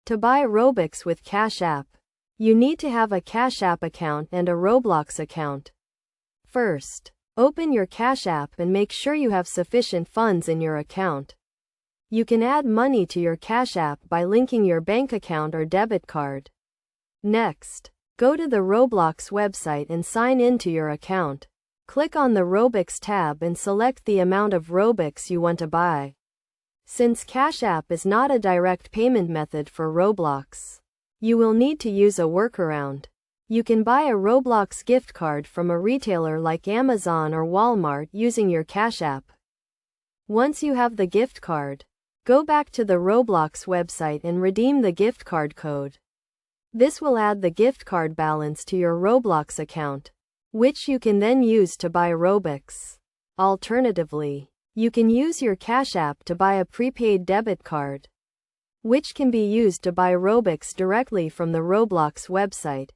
To buy Robux with Cash App, you need to have a Cash App account and a Roblox account. First, open your Cash App and make sure you have sufficient funds in your account. You can add money to your Cash App by linking your bank account or debit card. Next, go to the Roblox website and sign in to your account. Click on the Robux tab and select the amount of Robux you want to buy. Since Cash App is not a direct payment method for Roblox, you will need to use a workaround. You can buy a Roblox gift card from a retailer like Amazon or Walmart using your Cash App. Once you have the gift card, go back to the Roblox website and redeem the gift card code. This will add the gift card balance to your Roblox account, which you can then use to buy Robux. Alternatively, you can use your Cash App to buy a prepaid debit card, which can be used to buy Robux directly from the Roblox website.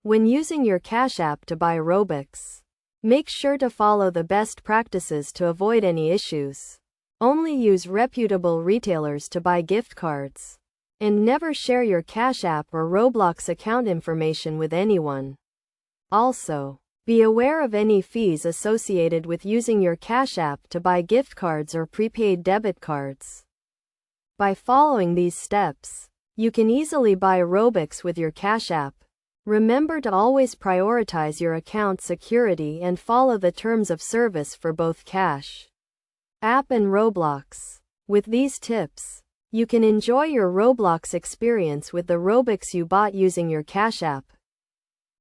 When using your Cash App to buy Robux, make sure to follow the best practices to avoid any issues. Only use reputable retailers to buy gift cards, and never share your Cash App or Roblox account information with anyone. Also, be aware of any fees associated with using your Cash App to buy gift cards or prepaid debit cards. By following these steps, you can easily buy Robux with your Cash App. Remember to always prioritize your account security and follow the terms of service for both Cash App and Roblox. With these tips, you can enjoy your Roblox experience with the Robux you bought using your Cash App.